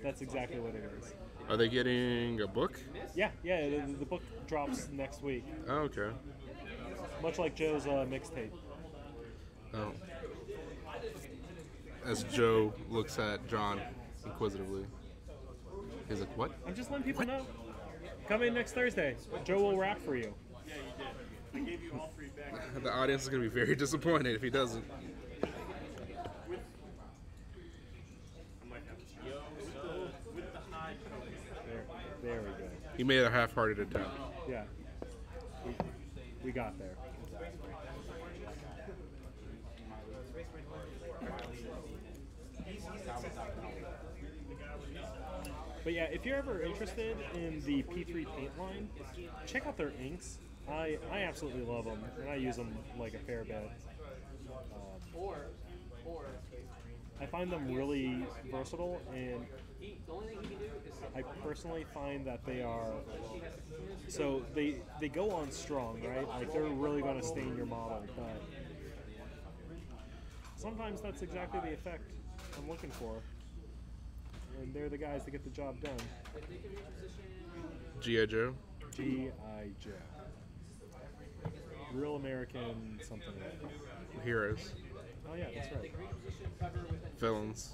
That's exactly what it is. Are they getting a book? Yeah, yeah. The book drops next week, Oh, okay. much like Joe's mixtape. Oh. As Joe looks at John inquisitively, he's like, "What?" I'm just letting people know. Come in next Thursday. Joe will rap for you. The audience is gonna be very disappointed if he doesn't. There we go. He made a half-hearted attempt. Yeah. We got there. But yeah, if you're ever interested in the P3 paint line, check out their inks. I absolutely love them, and I use them like a fair bit. I find them really versatile, and I personally find that they are so they go on strong, right? Like they're really going to stain your model, but sometimes that's exactly the effect I'm looking for, and they're the guys that get the job done. G.I. Joe. G.I. Joe. Real American something like that. Heroes. Oh yeah, that's right. Villains.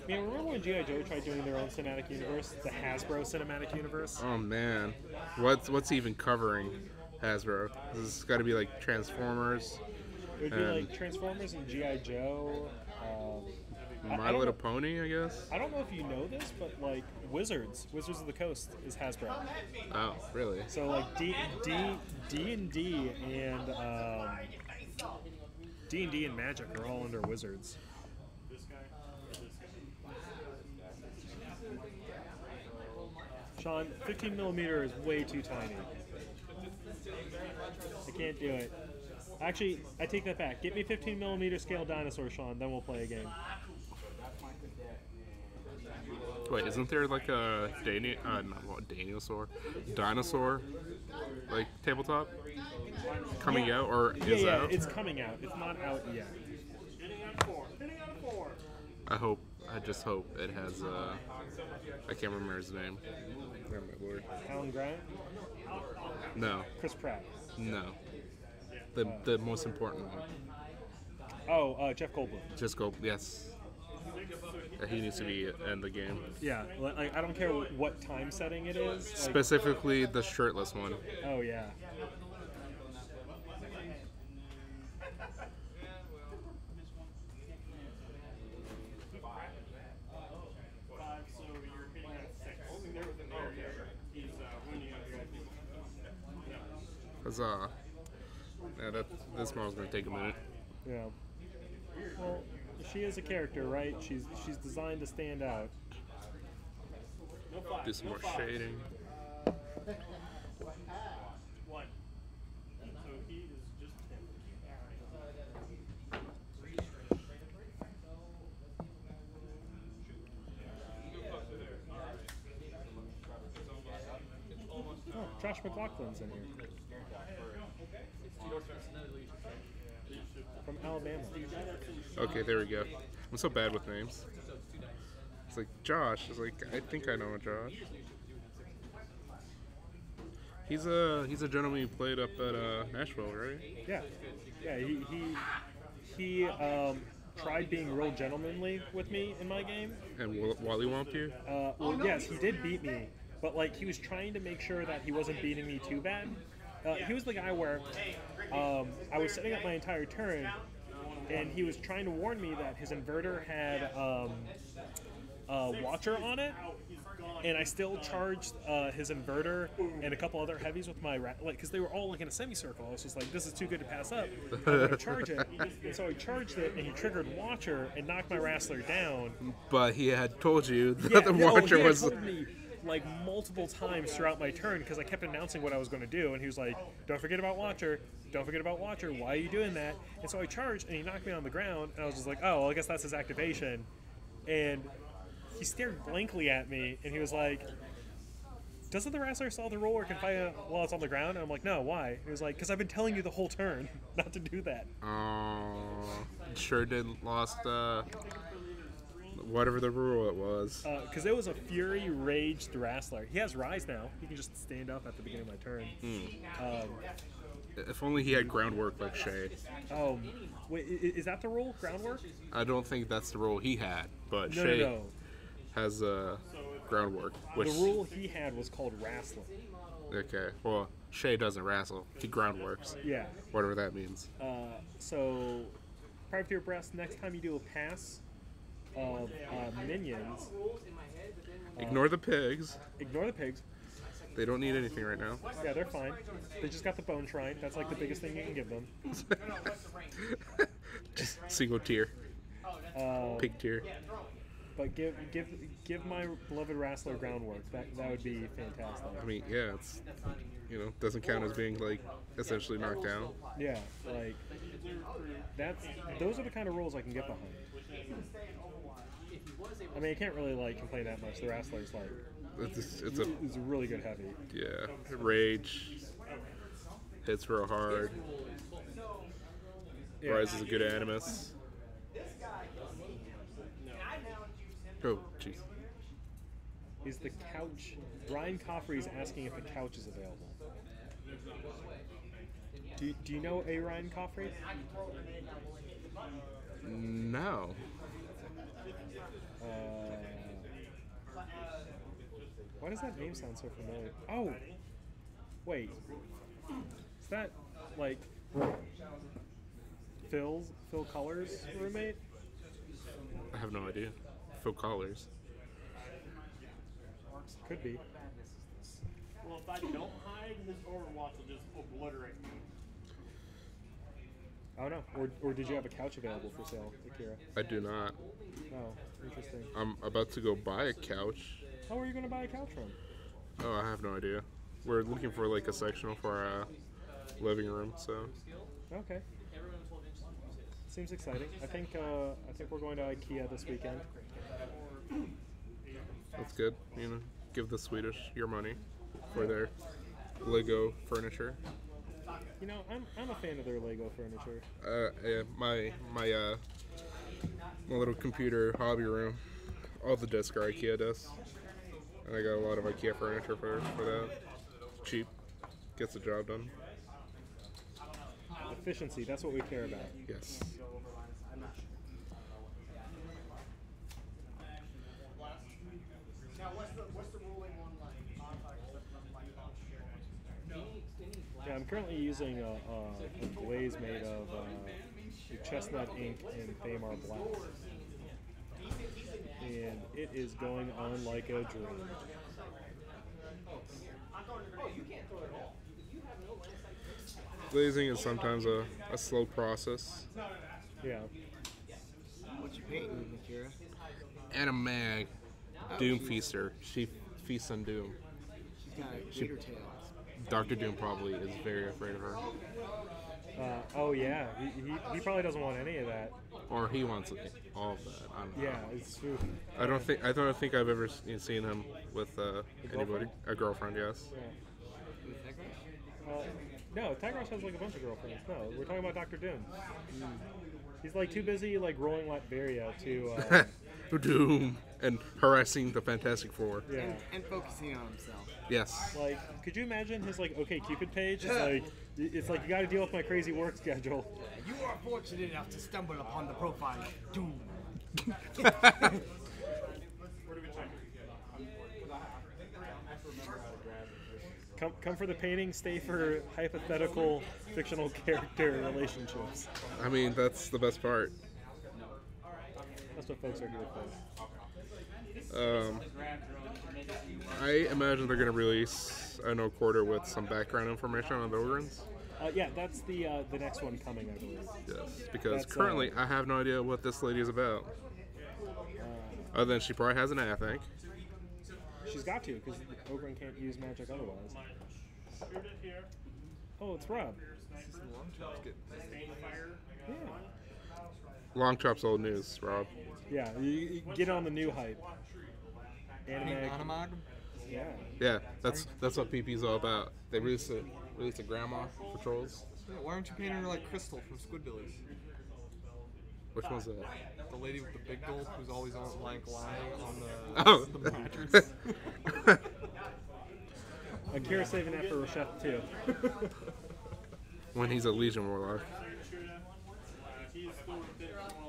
Man, remember when G.I. Joe tried doing their own cinematic universe? The Hasbro cinematic universe? Oh man, what's even covering Hasbro? This has got to be like Transformers. It would be like Transformers and G.I. Joe. My Little Pony, I guess. I don't know if you know this, but like Wizards of the Coast is Hasbro. Oh, really? So like D&D and D&D and Magic are all under Wizards. Sean, 15 millimeter is way too tiny. I can't do it. Actually, I take that back. Get me 15 millimeter scale dinosaur, Sean. Then we'll play a game. Wait, isn't there like a dinosaur, like tabletop coming out or is yeah, out? It's coming out. It's not out yet. I just hope it has. I can't remember his name. Oh my lord. Alan Grant? No. Chris Pratt? No. The most important one. Oh, Jeff Goldblum. Just go. Yes. He needs to be in the game. Yeah, like I don't care what time setting it is. Like, Specifically, the shirtless one. oh yeah. Cause this model's gonna take a minute. Yeah. Well, she is a character, right? She's designed to stand out. Do some more shading. Oh, Josh McLaughlin's in here. From Alabama. Okay, there we go. I'm so bad with names. It's like Josh. It's like I think I know a Josh. He's a gentleman who played up at Nashville, right? Yeah, yeah. He tried being real gentlemanly with me in my game. And Wally Womp you? Well, yes, he did beat me, but like he was trying to make sure that he wasn't beating me too bad. He was the guy where I was setting up my entire turn, and he was trying to warn me that his inverter had a Watcher on it, and I still charged his inverter and a couple other heavies with my because they were all like in a semicircle. I was just like, this is too good to pass up. I'm gonna charge it, and so I charged it, and he triggered Watcher and knocked my Wrestler down. But he had told you that the Watcher was. Told me, like multiple times throughout my turn because I kept announcing what I was going to do, and he was like, don't forget about Watcher, don't forget about Watcher, why are you doing that? And so I charged and he knocked me on the ground, and I was just like, oh well, I guess that's his activation. And he stared blankly at me and he was like, doesn't the wrestler saw the roller can fight while it's on the ground? And I'm like, no, why? And he was like, because I've been telling you the whole turn not to do that. Sure did lost whatever the rule it was. Because it was a Fury Raged Wrestler. He has Rise now. He can just stand up at the beginning of my turn. If only he had groundwork like Shay. Oh, wait, is that the rule? Groundwork? I don't think that's the rule he had, but No, Shay no, no. has groundwork. Which, The rule he had was called wrestling. okay, well, Shay doesn't wrestle. He groundworks. Yeah. Whatever that means. So, Privateer Breast, next time you do a pass of minions, Ignore the pigs. ignore the pigs. They don't need anything right now. Yeah, they're fine. They just got the Bone Shrine. That's like the biggest thing you can give them. Just single tier. Pig tier. But give my beloved wrestler groundwork. That would be fantastic. I mean, yeah, it's, doesn't count as being, like, essentially knocked down. Yeah, like, those are the kind of rules I can get behind. I mean, you can't really, like, complain that much. The wrestler's, like, It's a really good heavy. Yeah, rage, hits real hard. Yeah. Rise is a good animus. Oh, jeez. He's the couch. Brian Coffrey is asking if the couch is available. Do you know a Ryan Coffrey? No. Why does that name sound so familiar? Oh! Wait. Is that, like, Phil Colors' roommate? I have no idea. Phil Collars. Could be. Well, if I don't hide, his Overwatch will just obliterate me. I don't know. Or did you have a couch available for sale, Akira? I do not. Oh, interesting. I'm about to go buy a couch. Oh, where are you going to buy a couch from? Oh, I have no idea. We're looking for like a sectional for our living room, so. Okay. Seems exciting. I think we're going to IKEA this weekend. That's good. Give the Swedish your money for their Lego furniture. I'm a fan of their Lego furniture. Yeah, my little computer hobby room, all the desks are IKEA desks, and I got a lot of IKEA furniture for that. Cheap, gets the job done. Efficiency, that's what we care about. Yes. Now, what's the ruling on Yeah, I'm currently using a glaze made of chestnut ink and Thamar black. And it is going on like a dream. Glazing is sometimes a slow process. Yeah. What you painting, Akira? Anamag, Doom Feaster. She feasts on Doom. She's got gator tails. Dr. Doom probably is very afraid of her. Oh yeah, he probably doesn't want any of that. Or he wants all of that. I don't know. Yeah, it's true. I don't think I've ever seen him with anybody. A girlfriend, yes. Yeah. No, Tigros has like a bunch of girlfriends. No, we're talking about Dr. Doom. He's like too busy like rolling Latveria to. Doom and harassing the Fantastic Four. Yeah. And focusing on himself. Yes. Like, could you imagine his like OkCupid page? It's like you got to deal with my crazy work schedule. You are fortunate enough to stumble upon the profile of Doom. Come for the painting, stay for hypothetical fictional character relationships. I mean, that's the best part. That's what folks are here for. I imagine they're going to release a no quarter with some background information on the Ogrins. Yeah, that's the next one coming, I believe. Yes, because That's, currently I have no idea what this lady is about. Other than she probably has an eye, I think. She's got to, because Ogren can't use magic otherwise. Oh, it's Rob. Yeah. Long Chop's old news, Rob. Yeah, you get on the new hype. Anamag? Yeah. Yeah, that's what PP's all about. They released a grandma for trolls. Yeah, why aren't you painting her like Crystal from Squidbillies? Which one's that? The lady with the big gulp who's always on lying on Oh. the mattress. Akira saving that for Rochette too. When he's a Legion Warlock.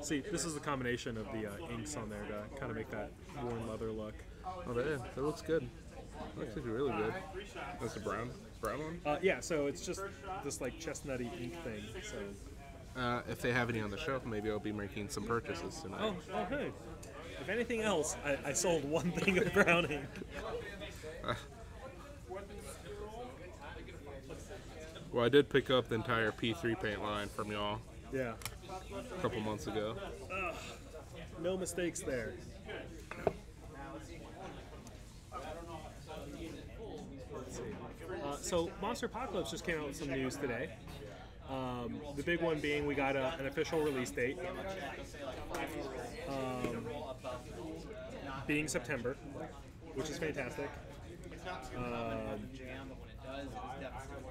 See, this is the combination of the inks on there to kind of make that worn leather look. Oh, that looks good. That looks actually really good. That's the brown one? Yeah, so it's just this like chestnutty ink thing. So. If they have any on the shelf, maybe I'll be making some purchases tonight. Oh, hey. If anything else, I sold one thing of brown ink. Well, I did pick up the entire P3 paint line from y'all Yeah. a couple months ago. No mistakes there. Let's see. So Monster Apocalypse just came out with some news today. The big one being we got an official release date, being September, which is fantastic.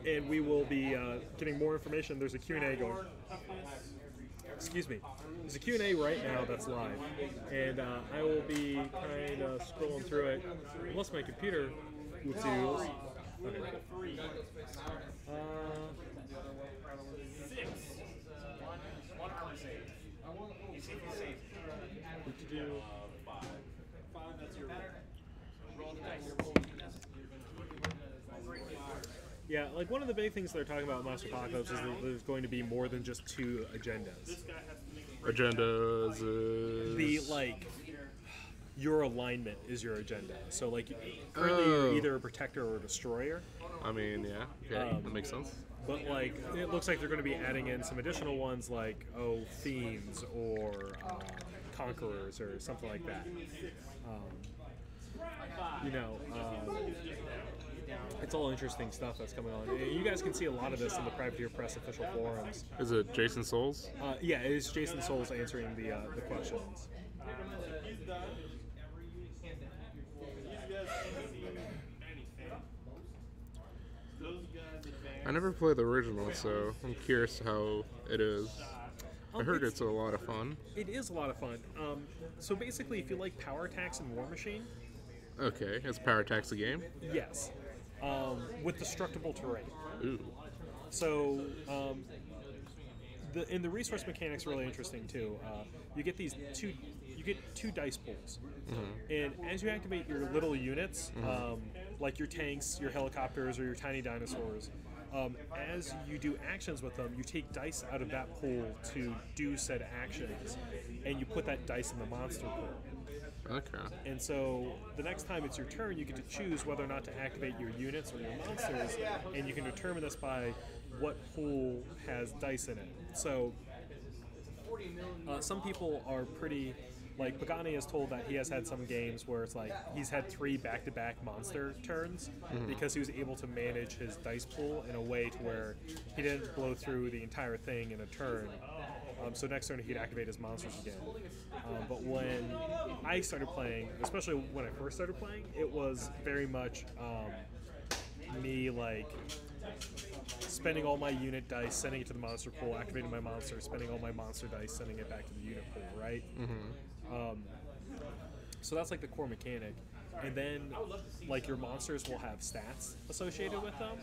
And we will be getting more information. There's a Q&A going. Excuse me. There's a Q&A right now that's live, and I will be kind of scrolling through it, unless my computer whoopsie-doodles. Okay. What to do? Yeah, like one of the big things they're talking about in Monster Apocalypse is that there's going to be more than just 2 agendas. Agendas is... The, like, your alignment is your agenda. So, like, currently you're either a protector or a destroyer. I mean, yeah. Okay, that makes sense. But, like, it looks like they're going to be adding in some additional ones like, Fiends or Conquerors or something like that. It's all interesting stuff that's coming on. And you guys can see a lot of this in the Privateer Press official forums. Is it Jason Souls? Yeah, it is Jason Souls answering the questions. I never played the original, so I'm curious how it is. I heard it's a lot of fun. It is a lot of fun. So basically, if you like power attacks in War Machine... Okay, is Power Attacks a game? Yes. With destructible terrain. Ooh. So, the resource mechanics are really interesting too. You get two dice pools, and as you activate your little units, like your tanks, your helicopters, or your tiny dinosaurs, as you do actions with them, you take dice out of that pool to do said actions, and you put that dice in the monster pool. Okay. And so the next time it's your turn, you get to choose whether or not to activate your units or your monsters, and you can determine this by what pool has dice in it. So some people are pretty, like Pagani is told that he has had some games where it's like he's had 3 back-to-back monster turns because he was able to manage his dice pool in a way to where he didn't blow through the entire thing in a turn. So next turn he'd activate his monsters again. But when I started playing, especially when I first started playing, it was very much me like spending all my unit dice, sending it to the monster pool, activating my monster, spending all my monster dice, sending it back to the unit pool, right? So that's like the core mechanic. And then, like, your monsters will have stats associated with them,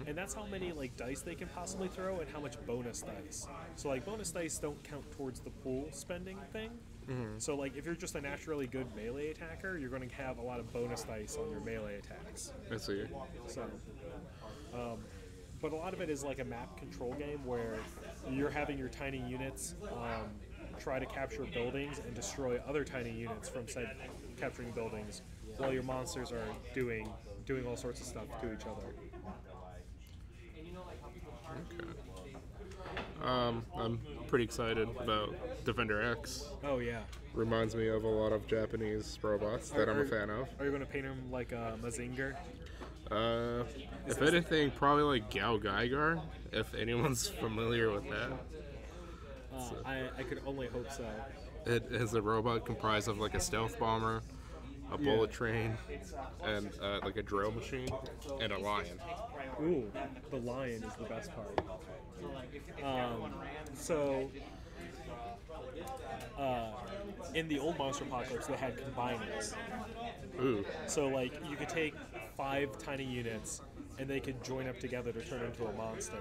and that's how many, like, dice they can possibly throw and how much bonus dice. So, like, bonus dice don't count towards the pool spending thing. So, like, if you're just a naturally good melee attacker, you're going to have a lot of bonus dice on your melee attacks. I see. So, but a lot of it is like a map control game where you're having your tiny units try to capture buildings and destroy other tiny units from said capturing buildings, while your monsters are doing all sorts of stuff to each other. Okay. I'm pretty excited about Defender X. Oh yeah. Reminds me of a lot of Japanese robots that I'm a fan of. Are you going to paint him like a Mazinger? If anything, probably like Gao Geiger, if anyone's familiar with that. I could only hope so. It is a robot comprised of like a stealth bomber, a bullet train, and like a drill machine, and a lion. Ooh, the lion is the best part. So in the old Monster Apocalypse, they had combiners. Ooh. So like you could take 5 tiny units, and they could join up together to turn into a monster.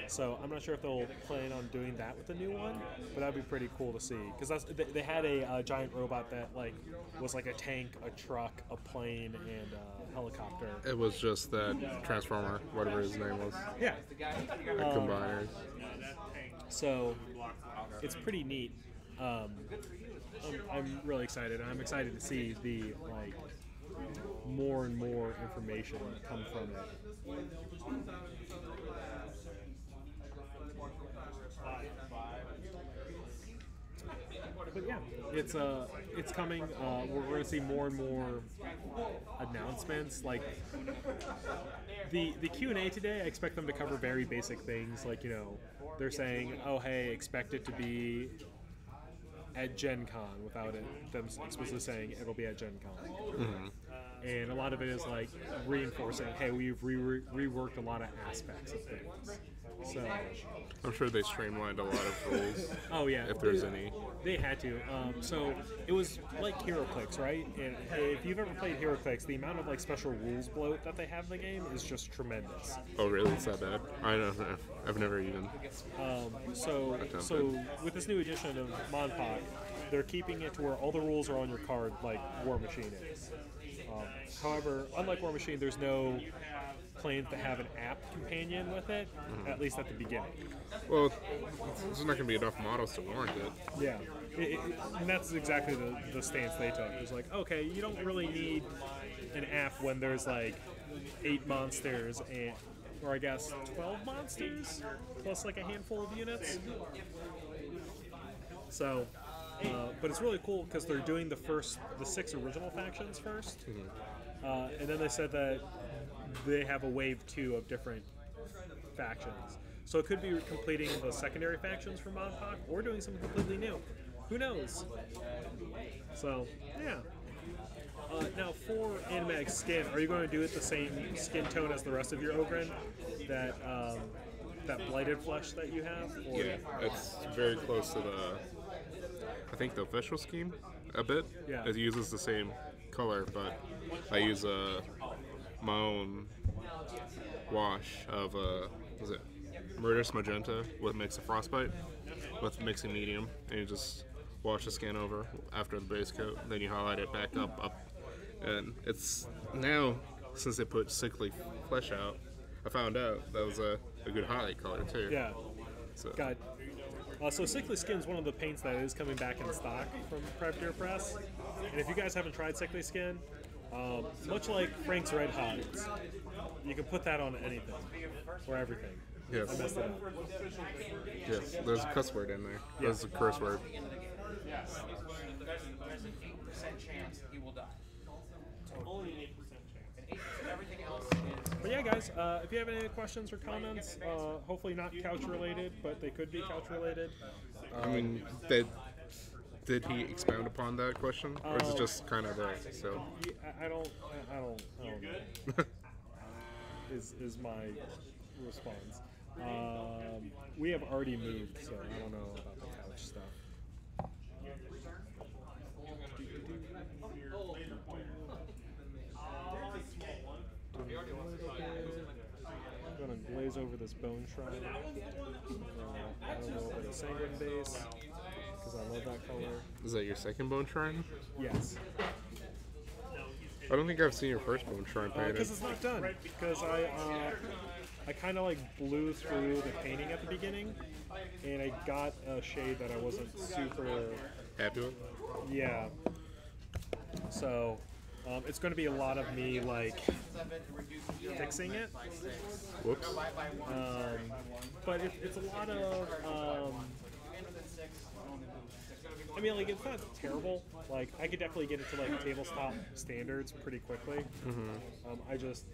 So I'm not sure if they'll plan on doing that with the new one, but that'd be pretty cool to see. Because they had a giant robot that like was like a tank, a truck, a plane, and a helicopter. It was just that Transformer, whatever his name was. Yeah. The combiner. So it's pretty neat. I'm really excited. I'm excited to see the like more and more information come from it. But yeah, it's coming. We're going to see more and more announcements. Like the Q&A today, I expect them to cover very basic things. Like, you know, they're saying, oh hey, expect it to be at Gen Con without them explicitly saying it'll be at Gen Con. Mm-hmm. And a lot of it is like reinforcing, hey, we've reworked a lot of aspects of things. So I'm sure they streamlined a lot of rules. Oh yeah, if there's any. They had to. So it was like HeroClix, right? And if you've ever played HeroClix, the amount of like special rules bloat that they have in the game is just tremendous. Oh really? It's that bad? I don't know. I've never even. So with this new edition of Monpac, they're keeping it to where all the rules are on your card, like War Machine is. However, unlike War Machine, there's no plans to have an app companion with it, at least at the beginning. Well, there's not going to be enough models to warrant it. Yeah, and that's exactly the stance they took. It's like, okay, you don't really need an app when there's like 8 monsters, or I guess 12 monsters, plus like a handful of units. So, but it's really cool because they're doing the 6 original factions first, and then they said that they have a wave 2 of different factions. So it could be completing the secondary factions from Monpac or doing something completely new. Who knows? So, yeah. Now, for Anamag's skin, are you going to do it the same skin tone as the rest of your Ogren? That blighted flesh that you have? Or? Yeah, it's very close to the official scheme a bit. Yeah. It uses the same color, but I use my own wash of was it Murderous Magenta with mix of Frostbite with mixing medium, and you just wash the skin over after the base coat, then you highlight it back up, and it's now, since they put Sickly Flesh out, I found out that was a good highlight color too. Yeah. So. Got so Sickly Skin is one of the paints that is coming back in stock from Privateer Press, and if you guys haven't tried Sickly Skin, much like Frank's Red Hogs, you can put that on anything or everything. Yes. I messed it up. Yes, there's a cuss word in there. Yeah. There's a curse word. There's an 8% chance he will die. Only an 8% chance. And 8% everything else is. But yeah, guys, if you have any questions or comments, hopefully not couch related, but they could be couch related. I mean, did he expound upon that question, or is it just kind of there? So I don't know. is my response. We have already moved, so I don't know about the couch stuff. I'm gonna glaze over this bone shrine. I don't know over the sanguine base because I love that color. is that your second bone shrine? Yes. I don't think I've seen your first bone shrine painted. Because it's not done. Because I kind of like blew through the painting at the beginning, and I got a shade that I wasn't super Happy with? Yeah. So it's going to be a lot of me like fixing it. Whoops. But it's a lot of. I mean, like, it's not terrible. Like, I could definitely get into like tabletop standards pretty quickly. I just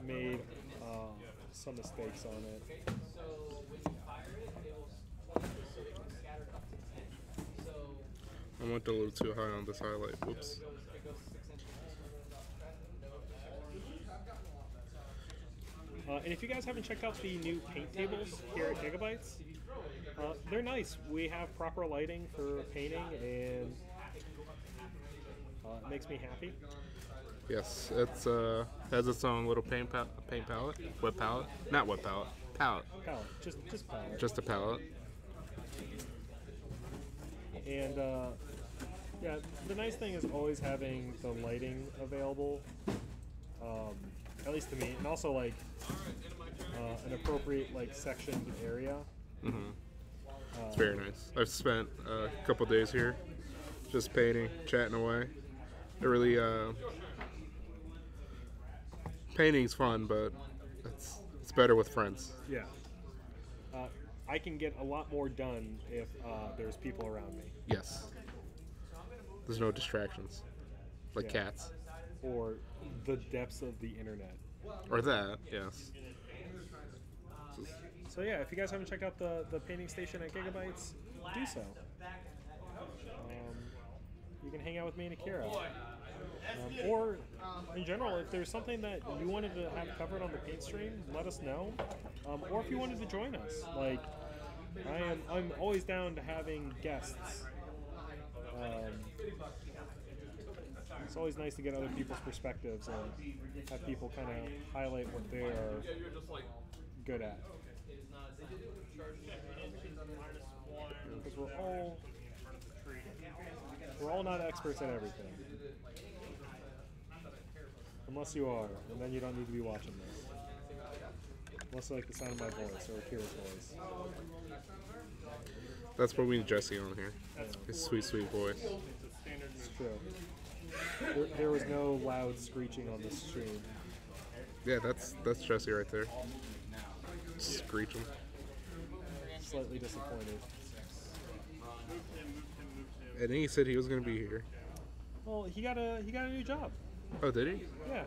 made some mistakes on it. I went a little too high on this highlight. Whoops. And if you guys haven't checked out the new paint tables here at Gigabytes, they're nice. We have proper lighting for painting, and it makes me happy. Yes, it's has its own little paint palette, wet palette, not wet palette, palette, Palette, just palette. just a palette. And yeah, the nice thing is always having the lighting available, at least to me, and also like an appropriate like sectioned area. It's very nice. I've spent a couple days here, just painting, chatting away. It really painting's fun, but it's better with friends. Yeah. I can get a lot more done if there's people around me. Yes. There's no distractions, like Yeah. cats, Or the depths of the internet. or that. Yes. So yeah, if you guys haven't checked out the painting station at Gigabytes, do so. You can hang out with me and Akira. Or in general, if there's something that you wanted to have covered on the paint stream, let us know. Or if you wanted to join us, like I'm always down to having guests. It's always nice to get other people's perspectives and have people kind of highlight what they are good at. Because we're all not experts at everything. Unless you are, and then you don't need to be watching this. Unless you like the sound of my voice or Akira's voice. That's why we need Jesse on here. His sweet, sweet voice. It's true. There was no loud screeching on this stream. Yeah, that's Jesse right there. Screeching. Slightly disappointed. And he said he was gonna be here. Well, he got a new job. Oh, did he? Yeah.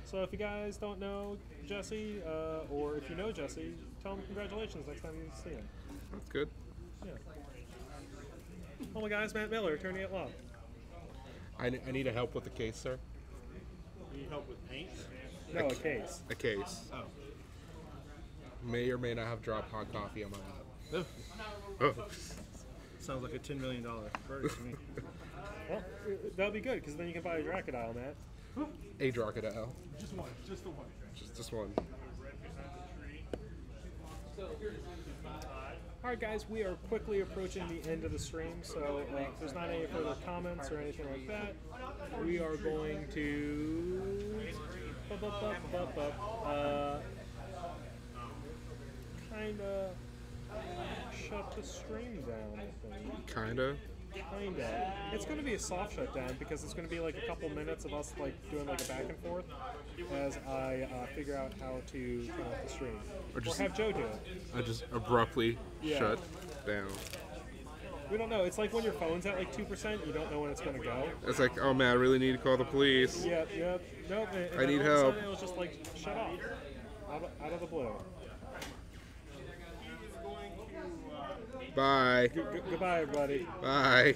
So if you guys don't know Jesse, or if you know Jesse, tell him congratulations next time you see him. That's good. Yeah. Oh my guys, Matt Miller, attorney at law. I need a help with the case, sir. Need help with paint? No, a case. A case. Oh. May or may not have dropped hot coffee on my lap. Oh. Sounds like a $10 million verdict to me. Well, that'll be good because then you can buy a Dracodile, Matt. A crocodile. Just one. Just the one. Just one. Alright guys, we are quickly approaching the end of the stream, so if there's not any further comments or anything like that, we are going to kinda shut the stream down, I think. Kinda. Kinda. It's going to be a soft shutdown because it's going to be like a couple minutes of us like doing like a back and forth as I figure out how to turn off the stream. Or have Joe do it. I just abruptly shut down. We don't know. It's like when your phone's at like 2%, you don't know when it's going to go. It's like, oh man, I really need to call the police. Yep. Nope. And I need all of a help. sudden it was just like, shut off. Out of the blue. Bye. Goodbye, everybody. Bye.